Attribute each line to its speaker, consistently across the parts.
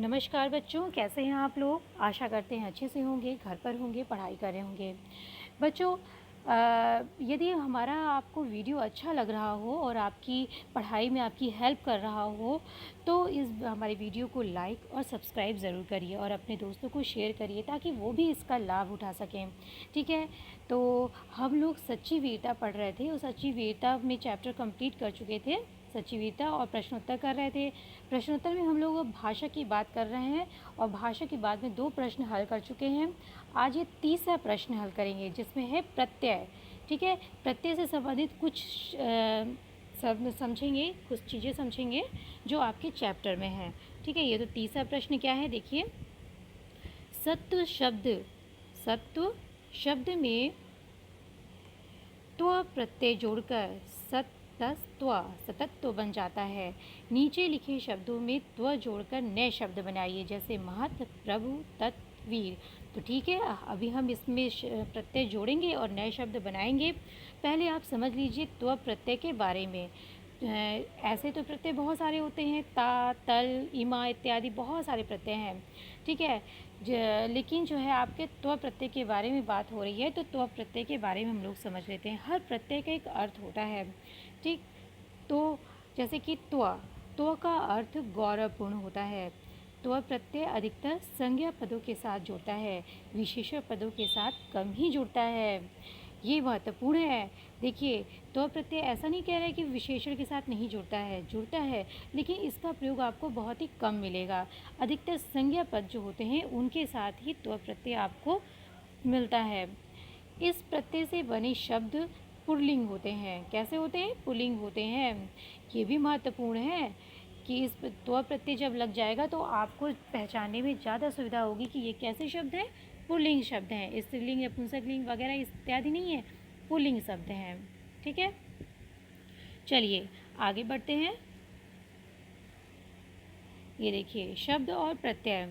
Speaker 1: नमस्कार बच्चों, कैसे हैं आप लोग। आशा करते हैं अच्छे से होंगे, घर पर होंगे, पढ़ाई कर रहे होंगे। बच्चों, यदि हमारा आपको वीडियो अच्छा लग रहा हो और आपकी पढ़ाई में आपकी हेल्प कर रहा हो तो इस हमारे वीडियो को लाइक और सब्सक्राइब ज़रूर करिए और अपने दोस्तों को शेयर करिए ताकि वो भी इसका लाभ उठा सकें। ठीक है, तो हम लोग सच्ची वीरता पढ़ रहे थे और सच्ची वीरता में चैप्टर कंप्लीट कर चुके थे। सच्ची वीरता और प्रश्नोत्तर कर रहे थे। प्रश्नोत्तर में हम लोग अब भाषा की बात कर रहे हैं और भाषा की बात में 2 प्रश्न हल कर चुके हैं। आज ये तीसरा प्रश्न हल करेंगे जिसमें है प्रत्यय। ठीक है, प्रत्यय से संबंधित कुछ शब्द समझेंगे, कुछ चीज़ें समझेंगे जो आपके चैप्टर में हैं। ठीक है, ये तो तीसरा प्रश्न क्या है देखिए। सत्व शब्द में त्व प्रत्यय जोड़कर सतत्व बन जाता है। नीचे लिखे शब्दों में त्व जोड़कर नए शब्द बनाइए, जैसे महत, प्रभु, तत्, वीर। तो ठीक है, अभी हम इसमें प्रत्यय जोड़ेंगे और नए शब्द बनाएंगे। पहले आप समझ लीजिए त्व प्रत्यय के बारे में। ऐसे तो प्रत्यय बहुत सारे होते हैं, ता, तल, इमा इत्यादि बहुत सारे प्रत्यय हैं। ठीक है, लेकिन जो है आपके त्व प्रत्यय के बारे में बात हो रही है तो त्व प्रत्यय के बारे में हम लोग समझ लेते हैं। हर प्रत्यय का एक अर्थ होता है। ठीक, तो जैसे कि त्व का अर्थ गौरवपूर्ण होता है। त्व प्रत्यय अधिकतर संज्ञा पदों के साथ जुड़ता है, विशेषण पदों के साथ कम ही जुड़ता है। ये महत्वपूर्ण है। देखिए, त्व प्रत्यय ऐसा नहीं कह रहा है कि विशेषण के साथ नहीं जुड़ता है, लेकिन इसका प्रयोग आपको बहुत ही कम मिलेगा। अधिकतर संज्ञा पद जो होते हैं उनके साथ ही त्व प्रत्यय आपको मिलता है। इस प्रत्यय से बने शब्द पुल्लिंग होते हैं। कैसे होते हैं? पुल्लिंग होते हैं। ये भी महत्वपूर्ण है कि इस त्व प्रत्यय जब लग जाएगा तो आपको पहचानने में ज़्यादा सुविधा होगी कि ये कैसे शब्द हैं। पुल्लिंग शब्द हैं, स्त्रीलिंग या पुंसकलिंग वगैरह इत्यादि नहीं है, पुल्लिंग शब्द हैं। ठीक है, चलिए आगे बढ़ते हैं। ये देखिए शब्द और प्रत्यय,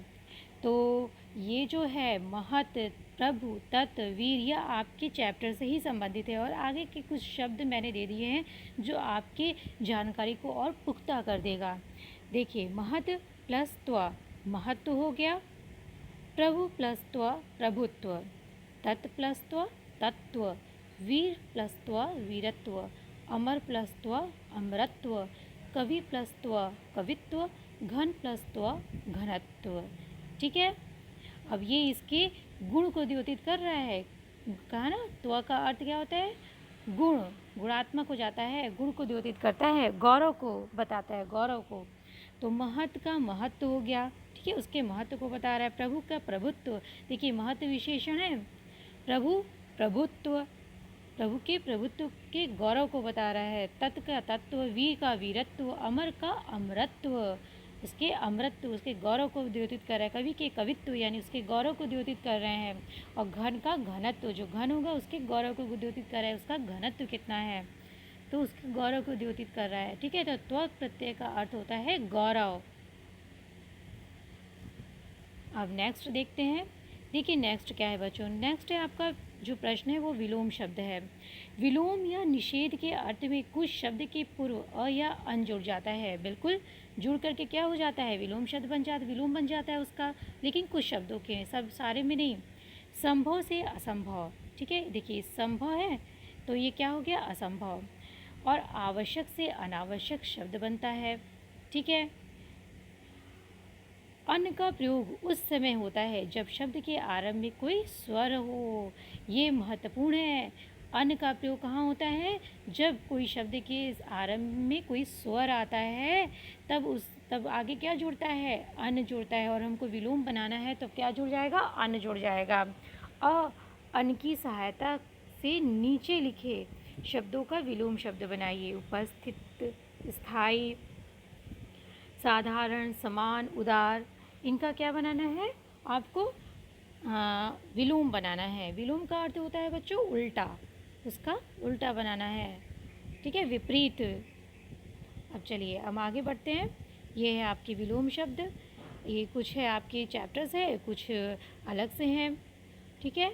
Speaker 1: तो ये जो है महत, प्रभु, तत्, वीर, यह आपके चैप्टर से ही संबंधित है और आगे के कुछ शब्द मैंने दे दिए हैं जो आपके जानकारी को और पुख्ता कर देगा। देखिए, महत प्लस त्व महत्व हो गया, प्रभु प्लस त्व प्रभुत्व, तत् प्लस त्व तत्व, वीर प्लस त्व वीरत्व, अमर प्लस त्व अमरत्व, कवि प्लस त्व कवित्व, घन प्लस त्व घनत्व। ठीक है, अब ये इसके गुण को द्योतित कर रहा है। कहा ना, त्व का अर्थ क्या होता है? गुण, गुणात्मक हो जाता है, गुण को द्योतित करता है, गौरव को बताता है, गौरव को। तो महत का महत्व हो गया। ठीक है, उसके महत्व को बता रहा है। प्रभु का प्रभुत्व, देखिए महत्व विशेषण है, प्रभु प्रभुत्व, प्रभु के प्रभुत्व के गौरव को बता रहा है। तत् का तत्व, वीर का वीरत्व, अमर का अमरत्व, उसके अमरत्व, उसके गौरव को द्योतित कर रहा है। कवि के कवित्व यानी उसके गौरव को द्योतित कर रहे हैं। और घन का घनत्व, जो घन होगा उसके गौरव को द्योतित कर रहा है, उसका घनत्व कितना है तो उसके गौरव को द्योतित कर रहा है। ठीक है, तो त्व प्रत्यय का अर्थ होता है गौरव। अब नेक्स्ट देखते हैं। देखिए नेक्स्ट क्या है बच्चों, नेक्स्ट है आपका जो प्रश्न है वो विलोम शब्द है। विलोम या निषेध के अर्थ में कुछ शब्द के पूर्व अ या अन जुड़ जाता है। बिल्कुल, जुड़ करके क्या हो जाता है? विलोम शब्द बन जाता है, विलोम बन जाता है उसका, लेकिन कुछ शब्दों के, सब सारे में नहीं। संभव से असंभव। ठीक है, देखिए संभव है तो ये क्या हो गया? असंभव। और आवश्यक से अनावश्यक शब्द बनता है। ठीक है, अन का प्रयोग उस समय होता है जब शब्द के आरंभ में कोई स्वर हो। ये महत्वपूर्ण है। अन का प्रयोग कहाँ होता है? जब कोई शब्द के आरंभ में कोई स्वर आता है तब आगे क्या जुड़ता है? अन जुड़ता है। और हमको विलोम बनाना है तो क्या जुड़ जाएगा? अन जुड़ जाएगा। अन की सहायता से नीचे लिखे शब्दों का विलोम शब्द बनाइए। उपस्थित, स्थायी, साधारण, समान, उदार, इनका क्या बनाना है आपको? विलोम बनाना है। विलोम का अर्थ होता है बच्चों उल्टा, उसका उल्टा बनाना है। ठीक है, विपरीत। अब चलिए हम आगे बढ़ते हैं। ये है आपके विलोम शब्द। ये कुछ है आपके चैप्टर से, कुछ अलग से हैं। ठीक है,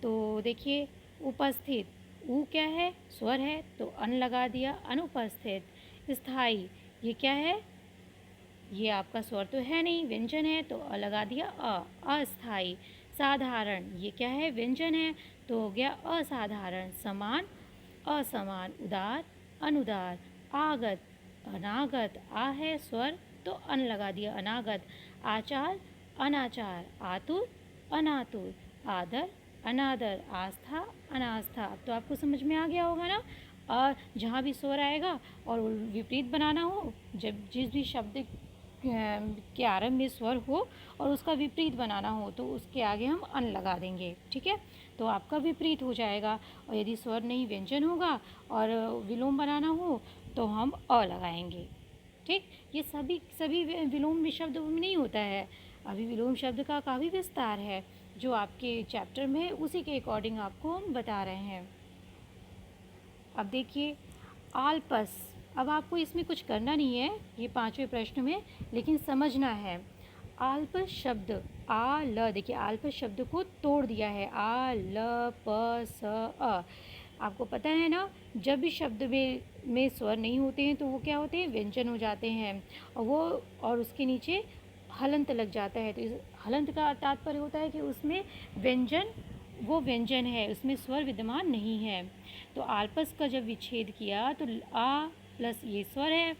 Speaker 1: तो देखिए उपस्थित, ऊ क्या है? स्वर है तो अन लगा दिया, अनुपस्थित। स्थायी, ये क्या है? ये आपका स्वर तो है नहीं, व्यंजन है, तो अ लगा दिया अस्थाई। साधारण, ये क्या है, व्यंजन है, तो हो गया असाधारण। समान, असमान। उदार, अनुदार। आगत, अनागत। आ है स्वर, तो अन लगा दिया, अनागत। आचार, अनाचार। आतुर, अनातुर। आदर, अनादर। आस्था, अनास्था। अब तो आपको समझ में आ गया होगा ना। और जहाँ भी स्वर आएगा और विपरीत बनाना हो, जब जिस भी शब्द के आरंभ में स्वर हो और उसका विपरीत बनाना हो, तो उसके आगे हम अन लगा देंगे, ठीक है। तो आपका विपरीत हो जाएगा। और यदि स्वर नहीं व्यंजन होगा और विलोम बनाना हो, तो हम अ लगाएंगे, ठीक। ये सभी विलोम शब्द में नहीं होता है। अभी विलोम शब्द का काफ़ी विस्तार है, जो आपके चैप्टर में है, उसी के अकॉर्डिंग आपको हम बता रहे हैं। अब देखिए आलपस। अब आपको इसमें कुछ करना नहीं है, ये 5वें प्रश्न में, लेकिन समझना है। आलपस शब्द, आ ल, देखिए आलपस शब्द को तोड़ दिया है। आ ल प स अ। आपको पता है ना, जब भी शब्द में स्वर नहीं होते हैं तो वो क्या होते हैं, व्यंजन हो जाते हैं। और उसके नीचे हलंत लग जाता है। तो इस हलंत का तात्पर्य होता है कि उसमें व्यंजन, वो व्यंजन है, उसमें स्वर विद्यमान नहीं है। तो आलपस का जब विच्छेद किया तो आ प्लस ये स्वर है,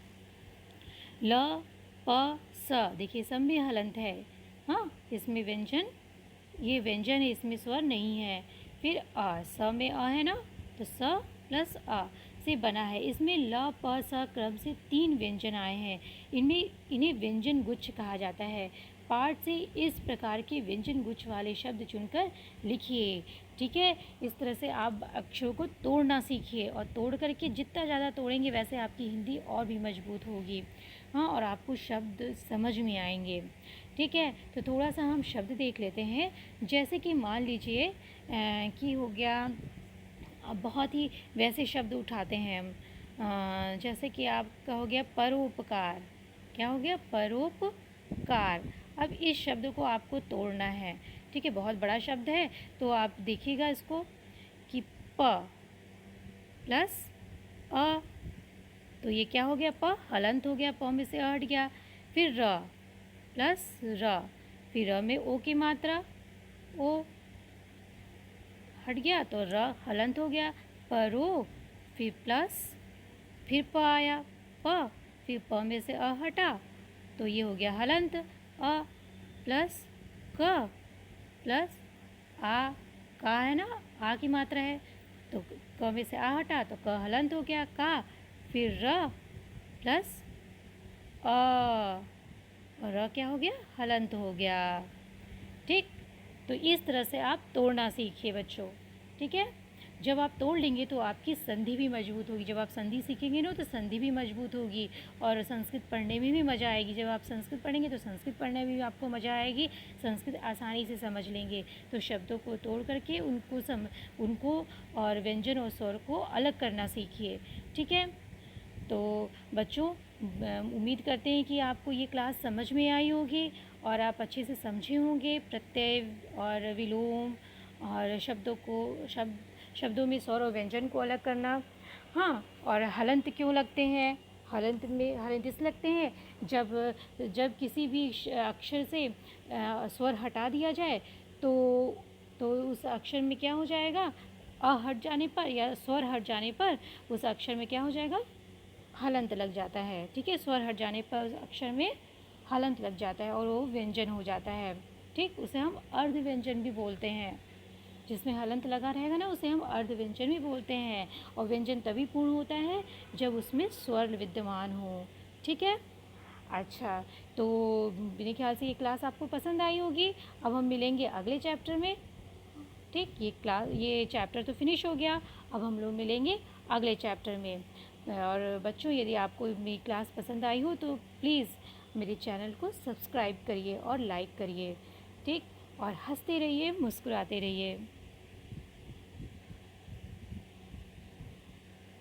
Speaker 1: ल प स, देखिए सब में हलंत है। हाँ, इसमें व्यंजन, ये व्यंजन है, इसमें स्वर नहीं है। फिर अ, स में अ है ना, तो स प्लस अ से बना है। इसमें ल प स क्रम से 3 व्यंजन आए हैं। इन्हें व्यंजन गुच्छ कहा जाता है। पाठ से इस प्रकार के व्यंजन गुच्छ वाले शब्द चुनकर लिखिए, ठीक है। इस तरह से आप अक्षरों को तोड़ना सीखिए, और तोड़ करके जितना ज़्यादा तोड़ेंगे वैसे आपकी हिंदी और भी मजबूत होगी। हाँ, और आपको शब्द समझ में आएंगे, ठीक है। तो थोड़ा सा हम शब्द देख लेते हैं। जैसे कि मान लीजिए कि हो गया, अब बहुत ही वैसे शब्द उठाते हैं हम। जैसे कि आपका हो गया परोपकार। क्या हो गया, परोपकार। अब इस शब्द को आपको तोड़ना है, ठीक है। बहुत बड़ा शब्द है, तो आप देखिएगा इसको कि प प्लस अ, तो ये क्या हो गया, प हलंत हो गया, प में से अ हट गया। फिर र प्लस र, फिर र में ओ की मात्रा, ओ हट गया, तो र हलंत हो गया। परो, फिर प्लस, फिर प आया, प, फिर प में से अ हटा, तो ये हो गया हलंत। अ प्लस क प्लस आ, का है ना, आ की मात्रा है, तो क में से आ हटा तो क हलंत हो गया, का। फिर र प्लस अ, और र क्या हो गया, हलंत हो गया, ठीक। तो इस तरह से आप तोड़ना सीखिए बच्चों, ठीक है। जब आप तोड़ लेंगे तो आपकी संधि भी मजबूत होगी। जब आप संधि सीखेंगे ना, तो संधि भी मजबूत होगी, और संस्कृत पढ़ने में भी मज़ा आएगी। जब आप संस्कृत पढ़ेंगे तो संस्कृत पढ़ने में भी आपको मज़ा आएगी, संस्कृत आसानी से समझ लेंगे। तो शब्दों को तोड़ करके उनको और व्यंजन और स्वर को अलग करना सीखिए, ठीक है। तो बच्चों, उम्मीद करते हैं कि आपको ये क्लास समझ में आई होगी और आप अच्छे से समझे होंगे प्रत्यय और विलोम और शब्दों में स्वर और व्यंजन को अलग करना। हाँ, और हलंत क्यों लगते हैं, हलंत इस लगते हैं जब जब किसी भी अक्षर से स्वर हटा दिया जाए, तो उस अक्षर में क्या हो जाएगा, अ हट जाने पर या स्वर हट जाने पर उस अक्षर में क्या हो जाएगा, हलंत लग जाता है, ठीक है। स्वर हट जाने पर उस अक्षर में हलंत लग जाता है और वो व्यंजन हो जाता है, ठीक। उसे हम अर्ध व्यंजन भी बोलते हैं। जिसमें हलंत लगा रहेगा ना, उसे हम अर्ध व्यंजन भी बोलते हैं। और व्यंजन तभी पूर्ण होता है जब उसमें स्वर विद्यमान हो, ठीक है। अच्छा, तो मेरे ख्याल से ये क्लास आपको पसंद आई होगी। अब हम मिलेंगे अगले चैप्टर में, ठीक। ये चैप्टर तो फिनिश हो गया, अब हम लोग मिलेंगे अगले चैप्टर में। और बच्चों, यदि आपको मेरी क्लास पसंद आई हो तो प्लीज़ मेरे चैनल को सब्सक्राइब करिए और लाइक करिए, ठीक। और हंसते रहिए, मुस्कुराते रहिए।